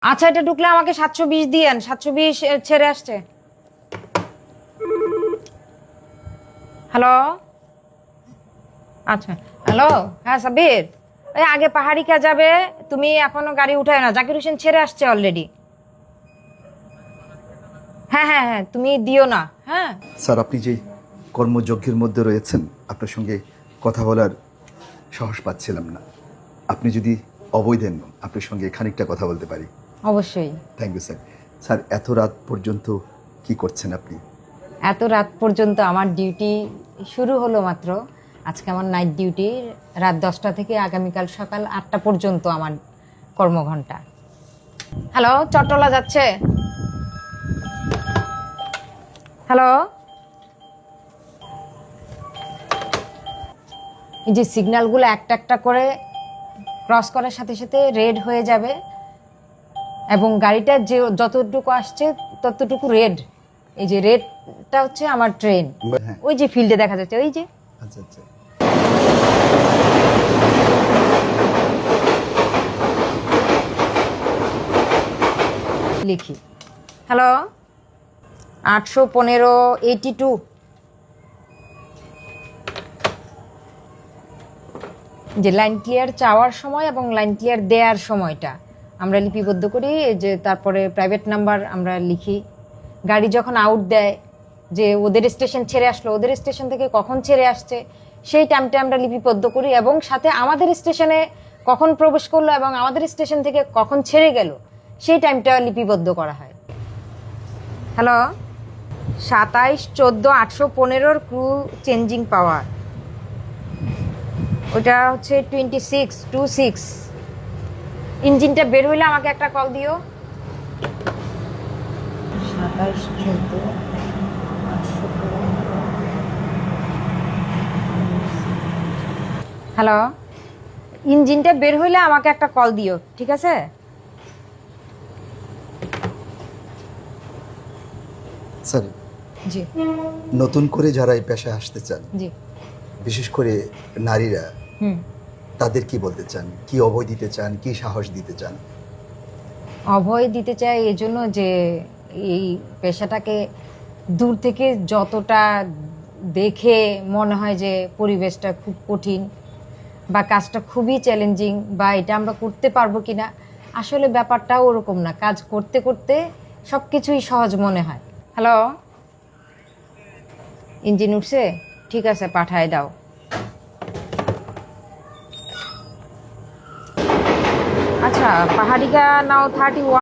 আচ্ছা, এটা ঢুকলে আমাকে 720 দিয়েন। 720 ছেড়ে আসছে। হ্যালো, আচ্ছা। হ্যালো, হ্যাঁ সাবির, এই আগে পাহাড়িকা যাবে, তুমি এখনো গাড়ি উঠায় না। জাকির হোসেন ছেড়ে আসছে অলরেডি। হ্যাঁ হ্যাঁ হ্যাঁ, তুমি দিও না। হ্যাঁ, স্যার, আপনি যে কর্মযজ্ঞের মধ্যে রয়েছেন, আপনার সঙ্গে কথা বলার সাহস পাচ্ছিলাম না। আপনি যদি অবৈ দেন, আপনার সঙ্গে খানিকটা কথা বলতে পারি। অবশ্যই। Thank you sir. স্যার, এত রাত পর্যন্ত কি করছেন আপনি? এত রাত পর্যন্ত আমার ডিউটি শুরু হলো মাত্র। আজকে আমার নাইট ডিউটি রাত 10টা থেকে আগামীকাল সকাল 8টা পর্যন্ত আমার কর্মঘণ্টা। হ্যালো, চট্টলা যাচ্ছে। হ্যালো, এই যে সিগন্যালগুলো একটা একটা করে ক্রস করার সাথে সাথে রেড হয়ে যাবে, এবং গাড়িটা যে যতটুকু আসছে ততটুকু রেড। এই যে রেডটা হচ্ছে আমার ট্রেন। হ্যাঁ। ওই যে ফিল্ডে দেখা যাচ্ছে, ওই যে। আচ্ছা আচ্ছা। লিখি। হ্যালো, 815 82। যে লাইন ক্লিয়ার চাওয়ার সময় এবং লাইন ক্লিয়ার দেওয়ার সময়টা আমরা লিপিবদ্ধ করি। যে তারপরে প্রাইভেট নাম্বার আমরা লিখি। গাড়ি যখন আউট দেয়, যে ওদের স্টেশন ছেড়ে আসলো, ওদের স্টেশন থেকে কখন ছেড়ে আসছে সেই টাইমটা আমরা লিপিবদ্ধ করি, এবং সাথে আমাদের স্টেশনে কখন প্রবেশ করলো এবং আমাদের স্টেশন থেকে কখন ছেড়ে গেল সেই টাইমটা লিপিবদ্ধ করা হয়। হ্যালো, 27 14 815 ক্রু চেঞ্জিং পাওয়ার। ওটা হচ্ছে 26 ইঞ্জিনটা বের হইলে আমাকে একটা কল দিও। 27 14 হ্যালো, ইঞ্জিনটা বের হইলে আমাকে একটা কল দিও, ঠিক আছে? স্যার, জি নতুন করে যারা এই পেশায় আসতে চান, জি। বিশেষ করে নারীরা, হুম। তাদের কি বলতে চান? কি অভয় দিতে চান? কি সাহস দিতে চান? অভয় দিতে চাই এজন্য যে এই পেশাটাকে দূর থেকে যতটা দেখে মনে হয় যে পরিবেশটা খুব কঠিন বা কাজটা খুবই চ্যালেঞ্জিং বা এটা আমরা করতে পারবো কিনা, আসলে ব্যাপারটাও ওরকম না। কাজ করতে করতে সব কিছুই সহজ মনে হয়। হ্যালো, ইঞ্জিন উঠছে? ঠিক আছে, পাঠায় দাও। আচ্ছা, পাহাড়িকা নাও 31।